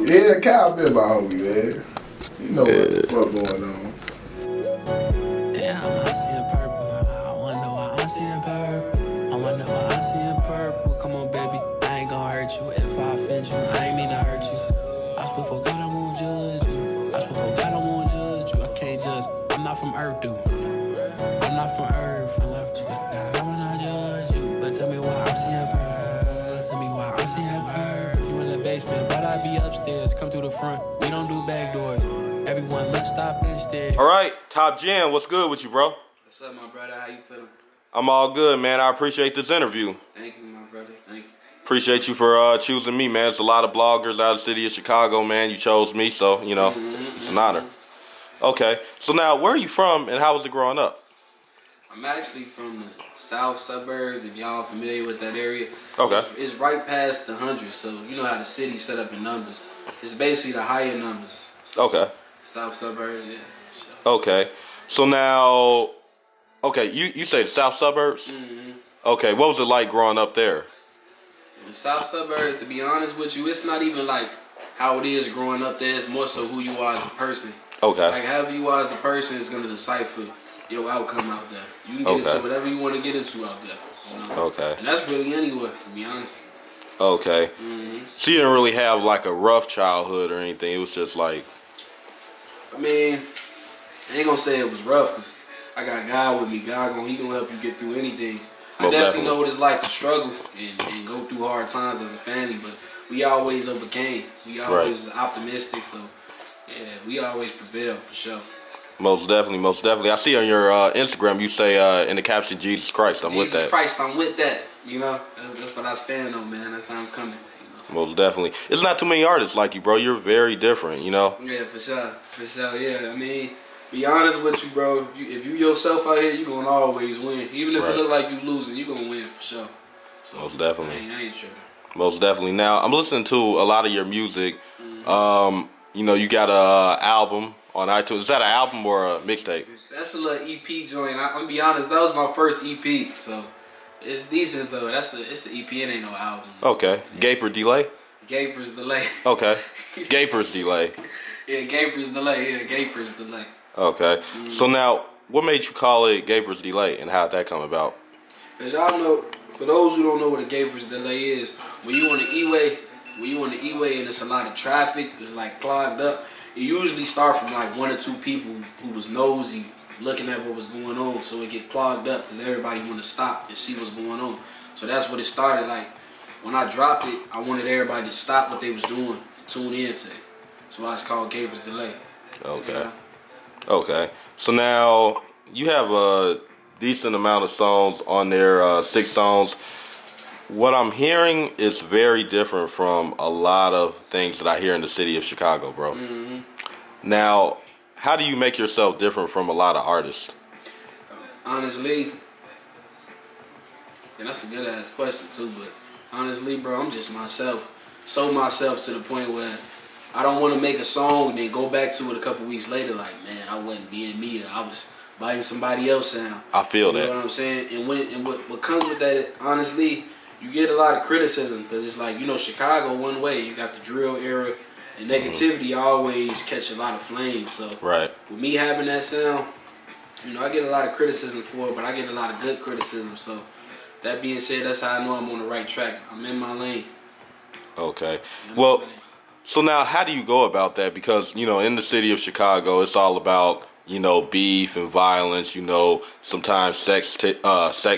Yeah, Kyle been my homie, man. You know what the fuck going on. Damn, I see a purple. I wonder why I see a purple. I wonder why I see a purple. Come on, baby, I ain't gonna hurt you. If I offend you, I ain't mean to hurt you. I swear for God, I won't judge you. I swear for God, I won't judge you. I can't judge. I'm not from Earth, dude. I'm not from Earth. I'm not from Earth. I will not judge you. But tell me why I'm seeing purple. Tell me why I'm seeing purple. You in the basement, but I be upstairs. Come through the front. We don't do back doors. Everyone, let's stop instead. All right, TopGen, what's good with you, bro? What's up, my brother? How you feeling? I'm all good, man. I appreciate this interview. Thank you, my brother. Thank you. Appreciate you for choosing me, man. It's a lot of bloggers out of the city of Chicago, man. You chose me, so, you know, it's an honor. Okay, so now, where are you from, and how was it growing up? I'm actually from the south suburbs, if y'all familiar with that area. Okay. It's right past the hundreds, so you know how the city's set up in numbers. It's basically the higher numbers. So Okay. South suburbs, yeah. Okay, so now, okay, you say the south suburbs? Okay, what was it like growing up there? In the south suburbs, to be honest with you, it's not even like how it is growing up there. It's more so who you are as a person. Okay. Like, however you are as a person is going to decipher your outcome out there. You can get into whatever you want to get into out there. You know? Okay. And that's really anywhere, to be honest. Okay. So you didn't really have like a rough childhood or anything. It was just like... I mean, I ain't gonna say it was rough, because I got God with me. He gonna help you get through anything. I definitely know what it's like to struggle and go through hard times as a family, but we always overcame. We always optimistic, so yeah, we always prevail for sure. Most definitely, most definitely. I see on your Instagram you say in the caption, Jesus Christ, I'm with that. Jesus Christ, I'm with that. You know, that's what I stand on, man. That's how I'm coming. You know? Most definitely. It's not too many artists like you, bro. You're very different, you know? Yeah, for sure. For sure, yeah. I mean, be honest with you, bro. If you yourself out here, you going to always win. Even if it look like you losing, you going to win for sure. So, most definitely. I ain't tripping. Most definitely. Now, I'm listening to a lot of your music. You know, you got a album on iTunes. Is that an album or a mixtape? That's a little EP joint. I'm gonna be honest, that was my first EP, so it's decent though. It's an EP, it ain't no album. Okay. Gabriels Delay? Gabriels Delay. Okay. Gabriels Delay. Yeah, Gabriels Delay. Yeah, Gabriels Delay. Okay. So now, what made you call it Gabriels Delay, and how'd that come about? As y'all know, for those who don't know what a Gabriels Delay is, when you on the E-way, and it's a lot of traffic, it's like clogged up. It usually start from like one or two people who was nosy, looking at what was going on, so it get clogged up because everybody want to stop and see what's going on. So that's what it started. Like when I dropped it, I wanted everybody to stop what they was doing, tune in to it. That's why it's called Gabriels Delay. Okay. Yeah. Okay. So now you have a decent amount of songs on there, 6 songs. What I'm hearing is very different from a lot of things that I hear in the city of Chicago, bro. Now, how do you make yourself different from a lot of artists? Honestly, and that's a good ass question too, but honestly, bro, I'm just myself. So myself to the point where I don't want to make a song and then go back to it a couple weeks later like, man, I wasn't being me, or I was biting somebody else's sound. I feel that. You know what I'm saying? And what comes with that, honestly, you get a lot of criticism because it's like, you know, Chicago one way, you got the drill era, and negativity always catch a lot of flames. So with me having that sound, you know, I get a lot of criticism for it, but I get a lot of good criticism. So that being said, that's how I know I'm on the right track. I'm in my lane. Okay. Well, so now how do you go about that? Because, you know, in the city of Chicago, it's all about, you know, beef and violence, you know, sometimes sex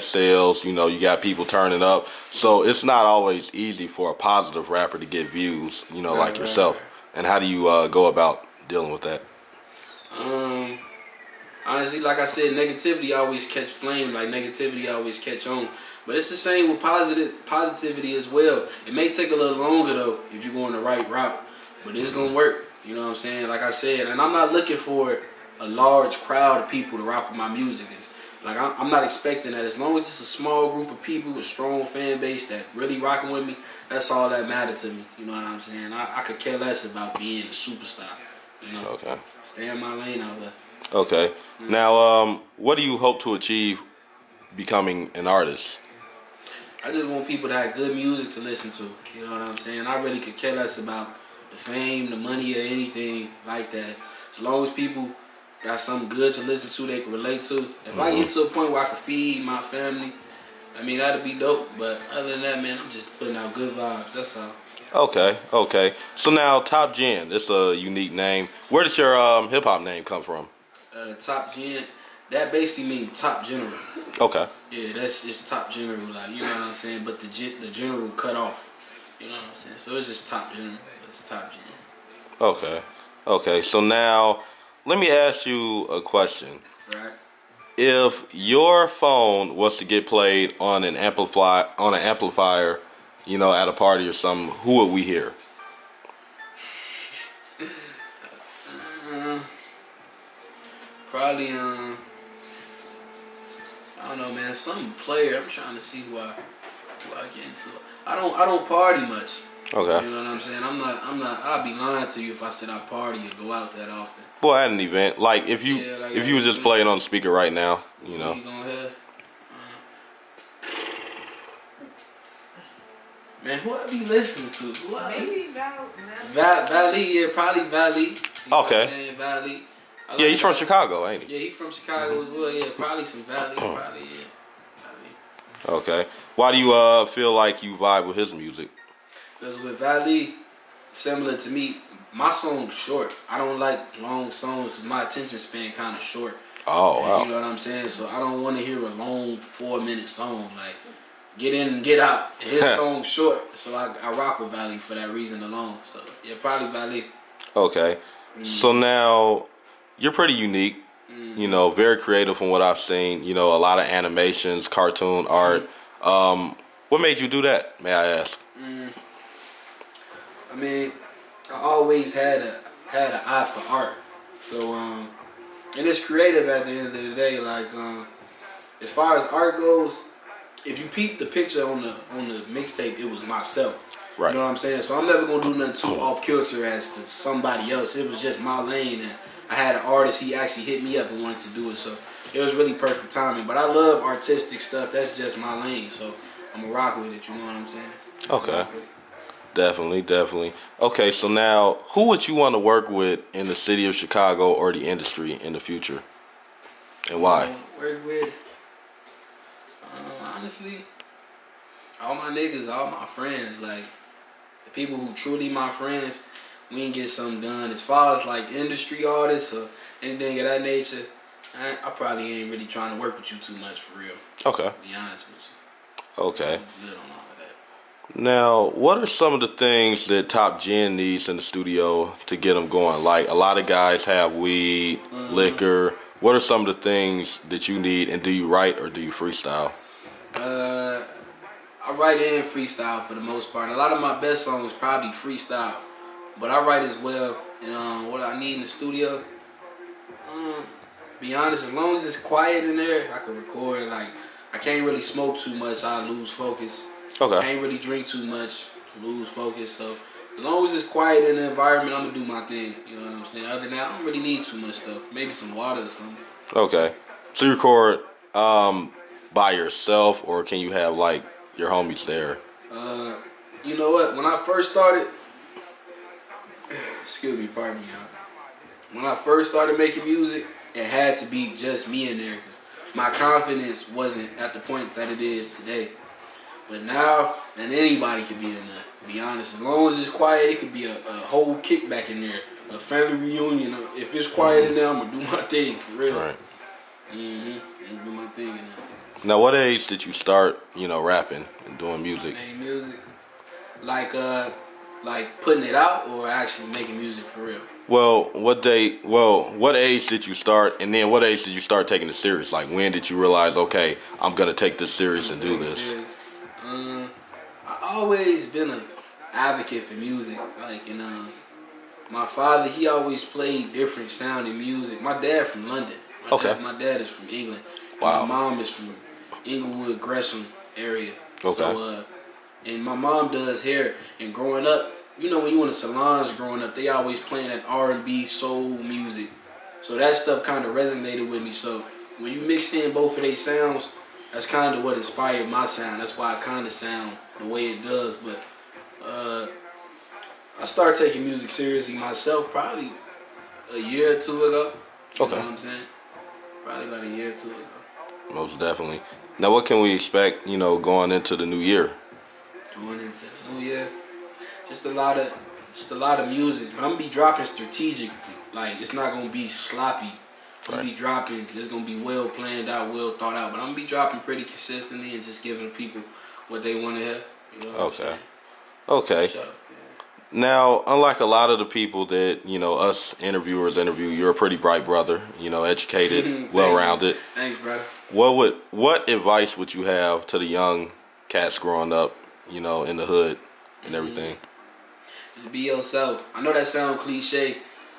sales, you know, you got people turning up. So it's not always easy for a positive rapper to get views, you know, like yourself. And how do you go about dealing with that? Honestly, like I said, negativity always catch flame, like negativity always catch on. But it's the same with positivity as well. It may take a little longer though if you're going the right route, but it's gonna work. You know what I'm saying? Like I said, and I'm not looking for a large crowd of people to rock with my music. It's like I'm not expecting that. As long as it's a small group of people, a strong fan base that really rocking with me, that's all that matters to me. You know what I'm saying? I could care less about being a superstar. You know? Okay. Stay in my lane out there. Okay. Now, what do you hope to achieve becoming an artist? I just want people to have good music to listen to. You know what I'm saying? I really could care less about the the fame, the money, or anything like that. As long as people got something good to listen to, they can relate to. If I get to a point where I can feed my family, I mean, that'd be dope. But other than that, man, I'm just putting out good vibes. That's all. Okay. So now, TopGen, that's a unique name. Where did your hip hop name come from? TopGen, that basically means top general. Okay. Yeah, that's just top general, like, you know what I'm saying. But the general cut off. You know what I'm saying. So it's just top general. It's TopGen. Okay. So now, let me ask you a question. Right. If your phone was to get played on an amplifier, you know, at a party or something, who would we hear? Probably I don't know, man. Some player. I'm trying to see who I get into. I don't party much. Okay. You know what I'm saying? I'm not. I'd be lying to you if I said I party or go out that often. Well, at an event, like if you was just playing on the speaker right now, you know. You gonna have, man, who I be listening to? Maybe Valley, yeah, probably Valley. Okay. Valley. Yeah, he's from Chicago, ain't he? Yeah, he's from Chicago as well. Yeah, probably some Valley. Probably, yeah. Valley. Okay. Why do you feel like you vibe with his music? Because with Valley, similar to me, my song's short. I don't like long songs because my attention span kind of short. Oh, wow. You know what I'm saying? So I don't want to hear a long 4-minute song. Like, get in and get out. And his song's short, so I rock with Valley for that reason alone. So, yeah, probably Valley. Okay. So now, you're pretty unique. You know, very creative from what I've seen. You know, a lot of animations, cartoon art. What made you do that, may I ask? I mean, I always had an eye for art. So, and it's creative at the end of the day. Like, as far as art goes, if you peep the picture on the mixtape, it was myself. Right. You know what I'm saying? So I'm never gonna do nothing too off kilter as to somebody else. It was just my lane, and I had an artist. He actually hit me up and wanted to do it. So it was really perfect timing. But I love artistic stuff. That's just my lane. So I'm gonna rock with it. You know what I'm saying? Okay. Definitely. Okay, so now, who would you want to work with in the city of Chicago or the industry in the future, and why? Work with, honestly, all my niggas, all my friends, like the people who truly my friends. We can get something done. As far as like industry artists or anything of that nature, I probably ain't really trying to work with you too much for real. Okay. To be honest with you. Okay. I'm good on all of that. Now, what are some of the things that TopGen needs in the studio to get them going? Like, a lot of guys have weed, liquor. What are some of the things that you need, and do you write or do you freestyle? I write and freestyle for the most part. A lot of my best songs probably freestyle, but I write as well. And what I need in the studio, to be honest, as long as it's quiet in there, I can record. Like, I can't really smoke too much, I lose focus. Okay. Can't really drink too much, lose focus. So as long as it's quiet in the environment, I'm gonna do my thing. You know what I'm saying? Other than that, I don't really need too much though. Maybe some water or something. Okay. So you record by yourself, or can you have like your homies there? You know what? When I first started, excuse me, pardon me, y'all. When I first started making music, it had to be just me in there because my confidence wasn't at the point that it is today. But now, man, anybody can be in there. To be honest, as long as it's quiet, it could be a whole kickback in there, a family reunion. If it's quiet in there, I'm gonna do my thing for real. Right. I'm gonna do my thing in there. Now, what age did you start, you know, rapping and doing music? Making music, like putting it out or actually making music for real. Well, what age did you start, and then what age did you start taking it serious? Like, when did you realize, okay, I'm gonna take this serious and do this? I always been an advocate for music. Like, my father, he always played different sounding music. My dad from London. My dad is from England. Wow. My mom is from Inglewood, Gresham area. Okay. So, and my mom does hair. And growing up, you know, when you in the salons growing up, they always playing that R&B soul music. So that stuff kind of resonated with me. So when you mix in both of their sounds, that's kind of what inspired my sound. That's why I kind of sound the way it does. But I started taking music seriously myself probably a year or two ago. You know what I'm saying? Probably about a year or two ago. Most definitely. Now, what can we expect, you know, going into the new year? Going into the new year, just a lot of music. But I'm gonna be dropping strategically. Like, it's not gonna be sloppy. I'm gonna be dropping. It's gonna be well planned out, well thought out. But I'm gonna be dropping pretty consistently and just giving people what they want to hear. You know Okay. Sure. Now, unlike a lot of the people that, you know, us interviewers interview, you're a pretty bright brother, you know, educated, well-rounded. Thanks, brother. What advice would you have to the young cats growing up, you know, in the hood and everything? Just be yourself. I know that sounds cliche,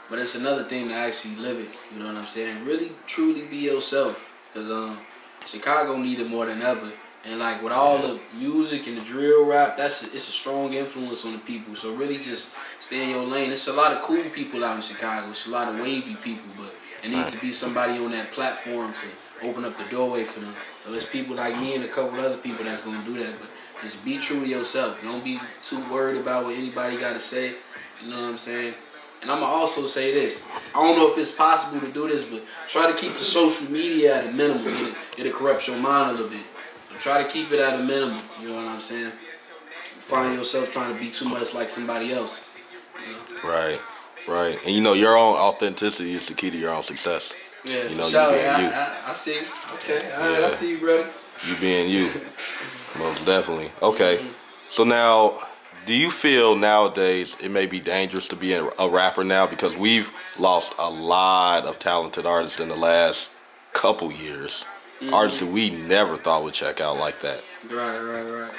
but it's another thing to actually live it. You know what I'm saying? Really, truly be yourself. Because Chicago need it more than ever. And like with all the music and the drill rap, it's a strong influence on the people. So really just stay in your lane. There's a lot of cool people out in Chicago. It's a lot of wavy people, but it needs to be somebody on that platform to open up the doorway for them. So it's people like me and a couple other people that's gonna do that. But just be true to yourself. Don't be too worried about what anybody gotta say. You know what I'm saying? And I'm gonna also say this. I don't know if it's possible to do this, but try to keep the social media at a minimum. It'll corrupt your mind a little bit. Try to keep it at a minimum, you know what I'm saying? You find yourself trying to be too much like somebody else. You know? Right. And you know, your own authenticity is the key to your own success. Yeah, you for know, sure. you being you. I see. Okay, all right, I see you, brother. You being you. Most definitely. Okay. So now, do you feel nowadays it may be dangerous to be a rapper now? Because we've lost a lot of talented artists in the last couple years. Artists that we never thought would check out like that. Right.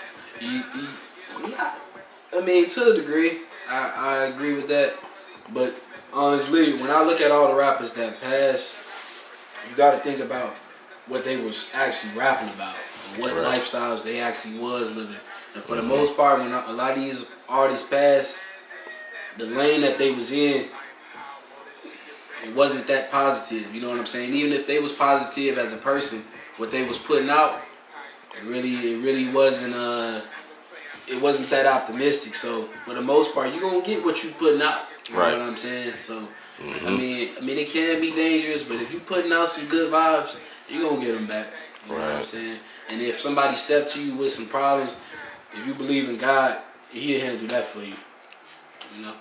I mean, to a degree, I agree with that. But honestly, when I look at all the rappers that passed, you got to think about what they was actually rapping about and what lifestyles they actually was living. And for the most part, when a lot of these artists passed, the lane that they was in, it wasn't that positive, you know what I'm saying? Even if they was positive as a person, what they was putting out, it really wasn't it wasn't that optimistic. So for the most part, you're gonna get what you putting out. You know what I'm saying? So I mean it can be dangerous, but if you putting out some good vibes, you're gonna get them back. You know what I'm saying? And if somebody stepped to you with some problems, if you believe in God, He'll handle that for you. You know?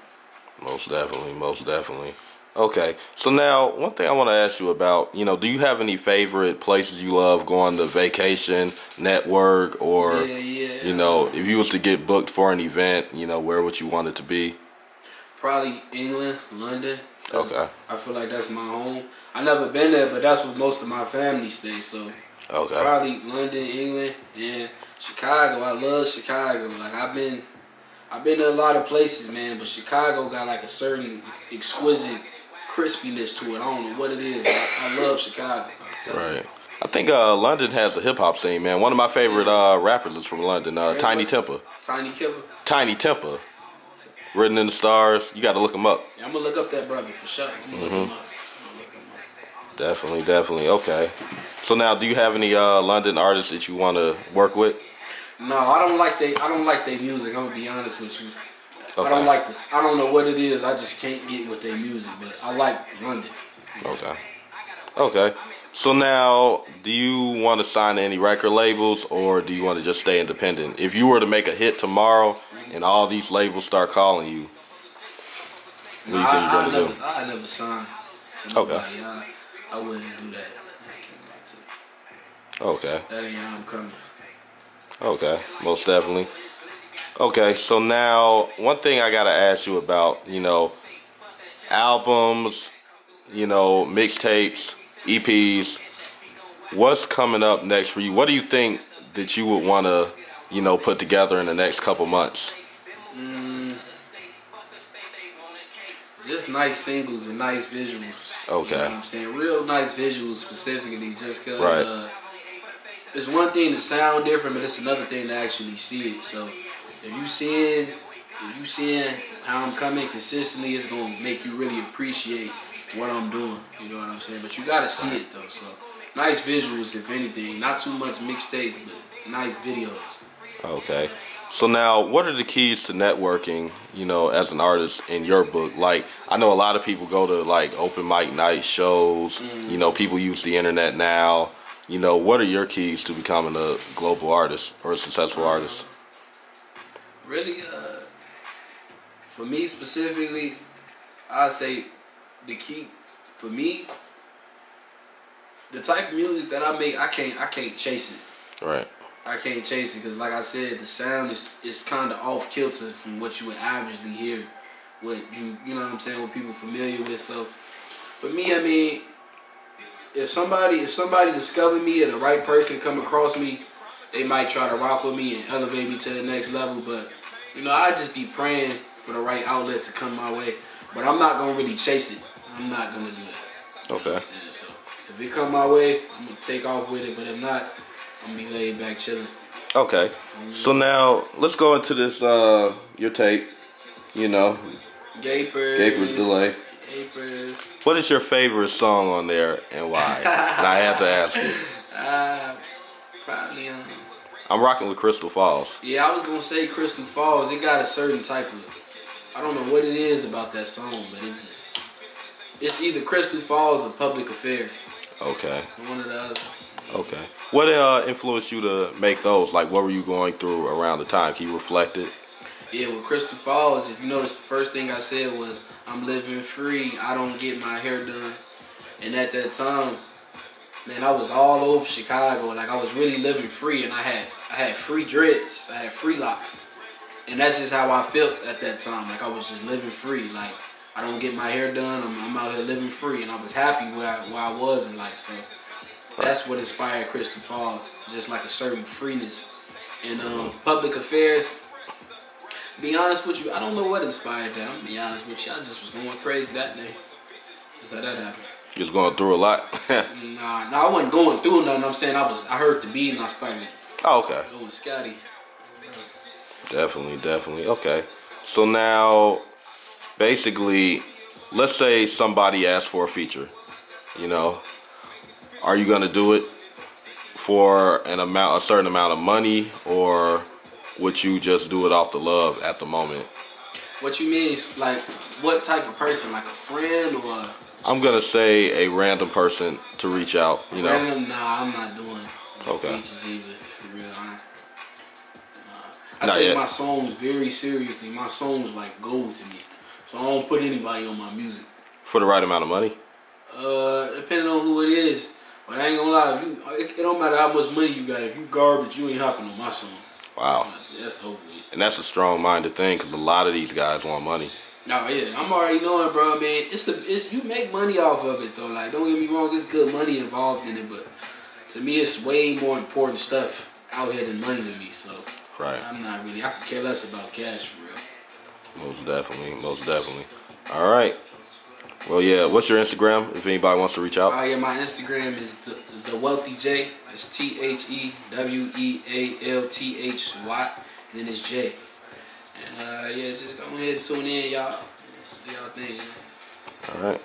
Most definitely. Okay, so now one thing I want to ask you about, you know, do you have any favorite places you love going to vacation, network, or, you know, if you was to get booked for an event, you know, where would you want it to be? Probably England, London. Okay. I feel like that's my home. I never been there, but that's where most of my family stays. So probably London, England, and Chicago. I love Chicago. Like I've been to a lot of places, man, but Chicago got like a certain exquisite crispiness to it. I don't know what it is, but I love Chicago. Right. I think London has a hip hop scene, man. One of my favorite rappers is from London, Tiny Temper. Tiny Temper. Written in the Stars. You got to look him up. Yeah, I'm gonna look up that brother for sure. Look him up. Definitely. Okay. So now, do you have any London artists that you want to work with? No, I don't like their music. I'm gonna be honest with you. Okay. I don't like this. I don't know what it is. I just can't get with their music, but I like London. Okay. So now, do you want to sign to any record labels, or do you want to just stay independent? If you were to make a hit tomorrow and all these labels start calling you, what do you think you're gonna do? I never sign to nobody. I wouldn't do that. Okay. That ain't how I'm coming. Okay, most definitely. Okay, so now one thing I gotta ask you about, you know, albums, you know, mixtapes, EPs. What's coming up next for you? What do you think that you would want to, you know, put together in the next couple months? Just nice singles and nice visuals. Okay. You know what I'm saying? Real nice visuals specifically, just because it's one thing to sound different, but it's another thing to actually see it. So if you seeing how I'm coming consistently, it's gonna make you really appreciate what I'm doing. You know what I'm saying? But you gotta see it though. So nice visuals, if anything. Not too much mixtapes, but nice videos. Okay. So now, what are the keys to networking, you know, as an artist in your book? Like, I know a lot of people go to, like, open mic night shows. You know, people use the internet now. You know, what are your keys to becoming a global artist or a successful artist? Really, for me specifically, I'd say the key for me, the type of music that I make, I can't chase it. Right. I can't chase it because, like I said, the sound is kind of off kilter from what you would averagely hear, what you know what I'm saying, what people familiar with. So, for me, I mean, if somebody discover me or the right person come across me, they might try to rock with me and elevate me to the next level. But you know, I just be praying for the right outlet to come my way. But I'm not gonna really chase it. I'm not gonna do that. Okay. You know what I'm saying? So if it come my way, I'm gonna take off with it. But if not, I'm gonna be laid back chilling. Okay. So now let's go into this your tape. You know, Gabriels Delay. Gabriels. What is your favorite song on there and why? And I have to ask you. Probably. I'm rocking with Crystal Falls. Yeah, I was gonna say Crystal Falls. It got a certain type of, I don't know what it is about that song, but it's either Crystal Falls or Public Affairs. Okay. One or the other. Okay. What influenced you to make those? Like, what were you going through around the time? Can you reflect it? Yeah, with Crystal Falls, if you notice, the first thing I said was, I'm living free, I don't get my hair done. And at that time, man, I was all over Chicago. Like, I was really living free, and I had free dreads, I had free locks. And that's just how I felt at that time. Like, I was just living free. Like, I don't get my hair done, I'm out here living free. And I was happy where I was in life, so that's what inspired Crystal Falls, just like a certain freeness. And Public Affairs, to be honest with you, I don't know what inspired that. I'm gonna be honest with you, I just was going crazy that day. Just how that happened. You was going through a lot. Nah, I wasn't going through nothing. I'm saying I heard the beat and I started going scatty. Definitely. Okay. So now, basically, let's say somebody asks for a feature, you know. Are you gonna do it for a certain amount of money, or would you just do it off the love at the moment? What you mean? Like, what type of person? Like a friend or? I'm gonna say a random person to reach out. You know. Random? Nah, I'm not doing features either. For real, I take my songs very seriously. My songs like gold to me, so I don't put anybody on my music. For the right amount of money? Depending on who it is. But I ain't gonna lie, it don't matter how much money you got. If you garbage, you ain't hopping on my song. Wow. That's over. And that's a strong-minded thing, because a lot of these guys want money. No, yeah, I'm already knowing, bro, man. It's you make money off of it though. Like, don't get me wrong, it's good money involved in it, but to me, it's way more important stuff out here than money to me. So, right. I'm not really. I could care less about cash for real. Most definitely. All right. Well, yeah. What's your Instagram? If anybody wants to reach out. Oh yeah, my Instagram is the Wealthy J. It's TheWealthy. Then it's J. And yeah, just go ahead and tune in, y'all. Do y'all thing. All right.